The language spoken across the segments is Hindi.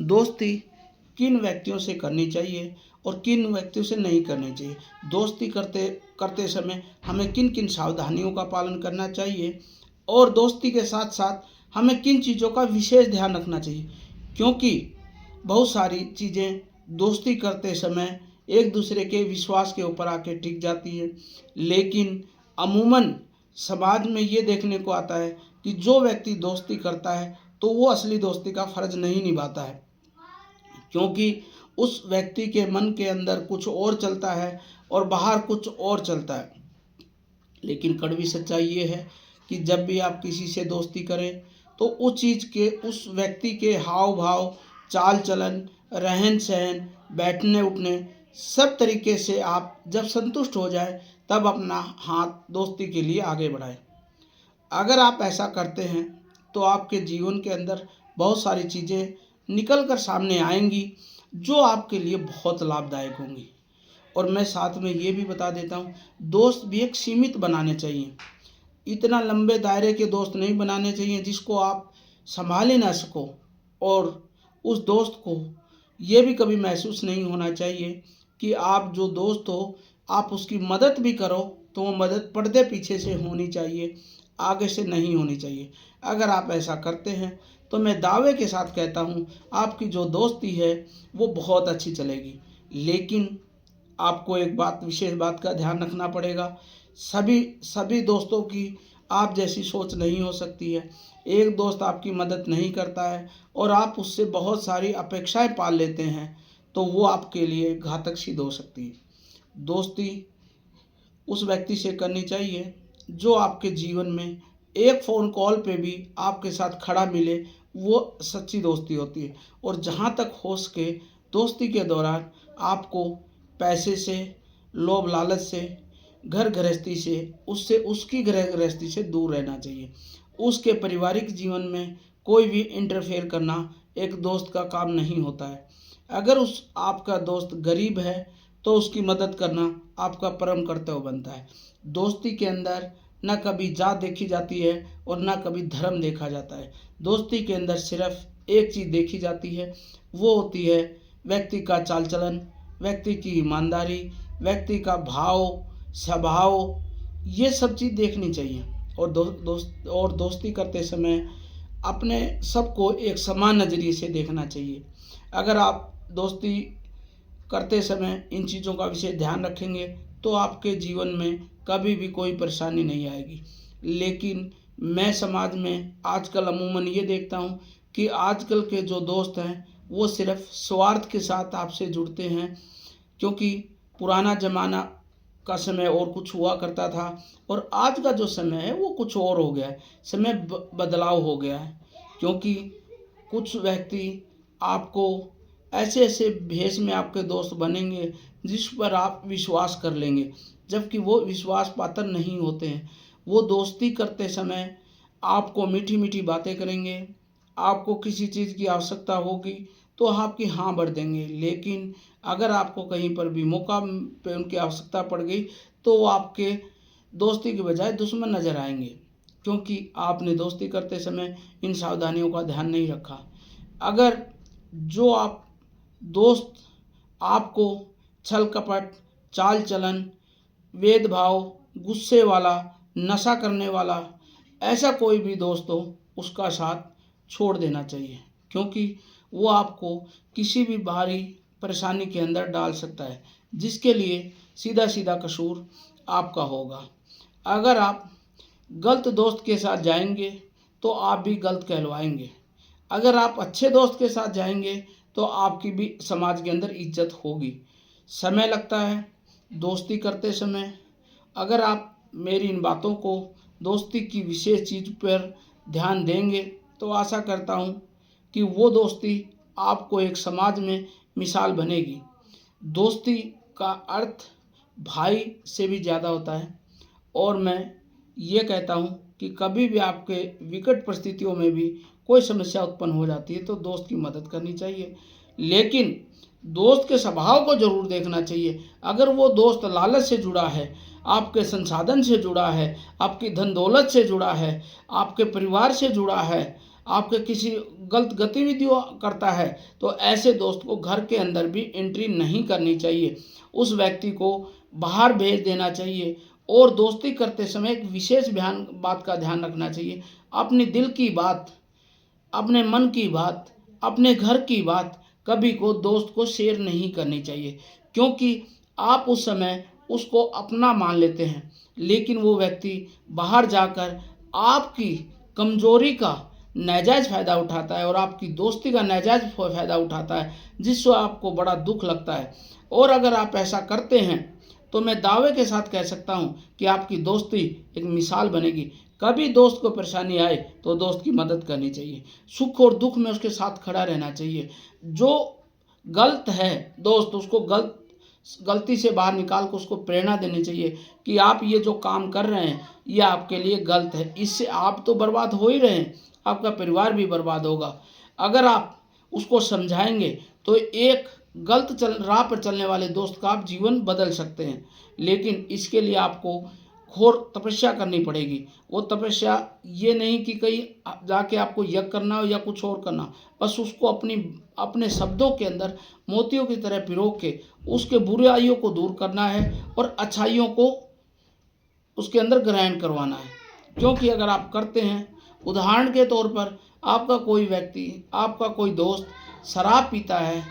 दोस्ती किन व्यक्तियों से करनी चाहिए और किन व्यक्तियों से नहीं करनी चाहिए, दोस्ती करते करते समय हमें किन किन सावधानियों का पालन करना चाहिए और दोस्ती के साथ साथ हमें किन चीज़ों का विशेष ध्यान रखना चाहिए। क्योंकि बहुत सारी चीज़ें दोस्ती करते समय एक दूसरे के विश्वास के ऊपर आके टिक जाती है, लेकिन अमूमन समाज में ये देखने को आता है कि जो व्यक्ति दोस्ती करता है तो वो असली दोस्ती का फ़र्ज नहीं निभाता है, क्योंकि उस व्यक्ति के मन के अंदर कुछ और चलता है और बाहर कुछ और चलता है। लेकिन कड़वी सच्चाई ये है कि जब भी आप किसी से दोस्ती करें तो उस चीज़ के, उस व्यक्ति के हाव भाव, चाल चलन, रहन सहन, बैठने उठने, सब तरीके से आप जब संतुष्ट हो जाए तब अपना हाथ दोस्ती के लिए आगे बढ़ाएं। अगर आप ऐसा करते हैं तो आपके जीवन के अंदर बहुत सारी चीज़ें निकल कर सामने आएंगी जो आपके लिए बहुत लाभदायक होंगी। और मैं साथ में ये भी बता देता हूँ, दोस्त भी एक सीमित बनाने चाहिए। इतना लंबे दायरे के दोस्त नहीं बनाने चाहिए जिसको आप संभाल ही ना सको, और उस दोस्त को ये भी कभी महसूस नहीं होना चाहिए कि आप जो दोस्त हो आप उसकी मदद भी करो तो वो मदद पर्दे पीछे से होनी चाहिए, आगे से नहीं होनी चाहिए। अगर आप ऐसा करते हैं तो मैं दावे के साथ कहता हूँ आपकी जो दोस्ती है वो बहुत अच्छी चलेगी। लेकिन आपको एक बात, विशेष बात का ध्यान रखना पड़ेगा, सभी सभी दोस्तों की आप जैसी सोच नहीं हो सकती है। एक दोस्त आपकी मदद नहीं करता है और आप उससे बहुत सारी अपेक्षाएं पाल लेते हैं तो वो आपके लिए घातक सिद्ध हो सकती है। दोस्ती उस व्यक्ति से करनी चाहिए जो आपके जीवन में एक फ़ोन कॉल पे भी आपके साथ खड़ा मिले, वो सच्ची दोस्ती होती है। और जहाँ तक हो सके दोस्ती के दौरान आपको पैसे से, लोभ लालच से, घर गृहस्थी से, उससे उसकी घर गृहस्थी से दूर रहना चाहिए। उसके पारिवारिक जीवन में कोई भी इंटरफेयर करना एक दोस्त का काम नहीं होता है। अगर उस आपका दोस्त गरीब है तो उसकी मदद करना आपका परम कर्तव्य बनता है। दोस्ती के अंदर न कभी जात देखी जाती है और न कभी धर्म देखा जाता है। दोस्ती के अंदर सिर्फ एक चीज़ देखी जाती है, वो होती है व्यक्ति का चाल चलन, व्यक्ति की ईमानदारी, व्यक्ति का भाव, स्वभाव, ये सब चीज़ देखनी चाहिए। और दोस्ती करते समय अपने सबको एक समान नज़रिए से देखना चाहिए। अगर आप दोस्ती करते समय इन चीज़ों का विशेष ध्यान रखेंगे तो आपके जीवन में कभी भी कोई परेशानी नहीं आएगी। लेकिन मैं समाज में आजकल अमूमन ये देखता हूँ कि आजकल के जो दोस्त हैं वो सिर्फ स्वार्थ के साथ आपसे जुड़ते हैं, क्योंकि पुराना ज़माना का समय और कुछ हुआ करता था और आज का जो समय है वो कुछ और हो गया है। समय बदलाव हो गया है, क्योंकि कुछ व्यक्ति आपको ऐसे ऐसे भेष में आपके दोस्त बनेंगे जिस पर आप विश्वास कर लेंगे, जबकि वो विश्वास पात्र नहीं होते हैं। वो दोस्ती करते समय आपको मीठी मीठी बातें करेंगे, आपको किसी चीज़ की आवश्यकता होगी तो आपकी हाँ भर देंगे, लेकिन अगर आपको कहीं पर भी मौका पे उनकी आवश्यकता पड़ गई तो वो आपके दोस्ती के बजाय दुश्मन नज़र आएंगे, क्योंकि आपने दोस्ती करते समय इन सावधानियों का ध्यान नहीं रखा। अगर जो आप दोस्त आपको छल कपट, चाल चलन, भेदभाव, गुस्से वाला, नशा करने वाला, ऐसा कोई भी दोस्त हो उसका साथ छोड़ देना चाहिए, क्योंकि वो आपको किसी भी भारी परेशानी के अंदर डाल सकता है, जिसके लिए सीधा सीधा कसूर आपका होगा। अगर आप गलत दोस्त के साथ जाएंगे तो आप भी गलत कहलवाएंगे। अगर आप अच्छे दोस्त के साथ जाएंगे तो आपकी भी समाज के अंदर इज्जत होगी। समय लगता है दोस्ती करते समय। अगर आप मेरी इन बातों को, दोस्ती की विशेष चीज़ पर ध्यान देंगे तो आशा करता हूँ कि वो दोस्ती आपको एक समाज में मिसाल बनेगी। दोस्ती का अर्थ भाई से भी ज़्यादा होता है, और मैं ये कहता हूँ कि कभी भी आपके विकट परिस्थितियों में भी कोई समस्या उत्पन्न हो जाती है तो दोस्त की मदद करनी चाहिए, लेकिन दोस्त के स्वभाव को जरूर देखना चाहिए। अगर वो दोस्त लालच से जुड़ा है, आपके संसाधन से जुड़ा है, आपकी धन दौलत से जुड़ा है, आपके परिवार से जुड़ा है, आपके किसी गलत गतिविधियों करता है, तो ऐसे दोस्त को घर के अंदर भी एंट्री नहीं करनी चाहिए। उस व्यक्ति को बाहर भेज देना चाहिए और दोस्ती करते समय एक विशेष बात का ध्यान रखना चाहिए। अपने दिल की बात, अपने मन की बात, अपने घर की बात कभी को दोस्त को शेयर नहीं करनी चाहिए, क्योंकि आप उस समय उसको अपना मान लेते हैं, लेकिन वो व्यक्ति बाहर जाकर आपकी कमज़ोरी का नाजायज़ फ़ायदा उठाता है और आपकी दोस्ती का नाजायज़ फ़ायदा उठाता है, जिससे आपको बड़ा दुख लगता है। और अगर आप ऐसा करते हैं तो मैं दावे के साथ कह सकता हूँ कि आपकी दोस्ती एक मिसाल बनेगी। कभी दोस्त को परेशानी आए तो दोस्त की मदद करनी चाहिए, सुख और दुख में उसके साथ खड़ा रहना चाहिए। जो गलत है दोस्त, उसको गलती से बाहर निकाल कर उसको प्रेरणा देनी चाहिए कि आप ये जो काम कर रहे हैं ये आपके लिए गलत है, इससे आप तो बर्बाद हो ही रहे हैं, आपका परिवार भी बर्बाद होगा। अगर आप उसको समझाएंगे तो एक गलत राह पर चलने वाले दोस्त का आप जीवन बदल सकते हैं, लेकिन इसके लिए आपको घोर तपस्या करनी पड़ेगी। वो तपस्या ये नहीं कि कहीं जाके आपको यज्ञ करना हो या कुछ और करना, बस उसको अपने शब्दों के अंदर मोतियों की तरह पिरो के उसके बुराइयों को दूर करना है और अच्छाइयों को उसके अंदर ग्रहण करवाना है। क्योंकि अगर आप करते हैं, उदाहरण के तौर पर आपका कोई व्यक्ति, आपका कोई दोस्त शराब पीता है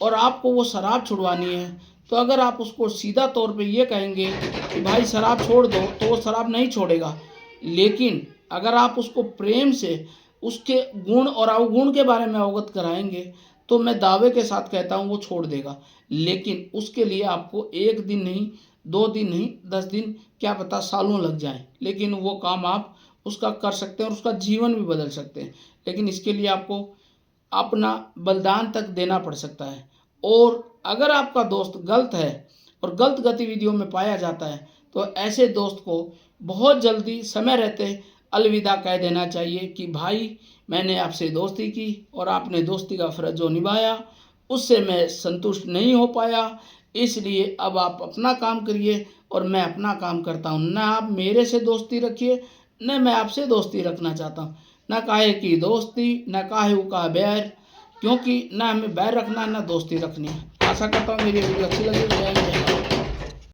और आपको वो शराब छुड़वानी है, तो अगर आप उसको सीधा तौर पे ये कहेंगे कि भाई शराब छोड़ दो, तो वो शराब नहीं छोड़ेगा। लेकिन अगर आप उसको प्रेम से उसके गुण और अवगुण के बारे में अवगत कराएंगे, तो मैं दावे के साथ कहता हूँ वो छोड़ देगा। लेकिन उसके लिए आपको 1 दिन नहीं, 2 दिन नहीं, 10 दिन, क्या पता सालों लग जाएं, लेकिन वो काम आप उसका कर सकते हैं और उसका जीवन भी बदल सकते हैं। लेकिन इसके लिए आपको अपना बलिदान तक देना पड़ सकता है। और अगर आपका दोस्त गलत है और गलत गतिविधियों में पाया जाता है, तो ऐसे दोस्त को बहुत जल्दी समय रहते अलविदा कह देना चाहिए कि भाई मैंने आपसे दोस्ती की और आपने दोस्ती का फ़र्ज जो निभाया उससे मैं संतुष्ट नहीं हो पाया, इसलिए अब आप अपना काम करिए और मैं अपना काम करता हूँ। न आप मेरे से दोस्ती रखिए, न मैं आपसे दोस्ती रखना चाहता हूँ। न काहे की दोस्ती, न काहे का बैर, क्योंकि ना हमें बैर रखना है ना दोस्ती रखनी है। आशा करता हूँ मेरी वीडियो अच्छी लगी। जय हिंद।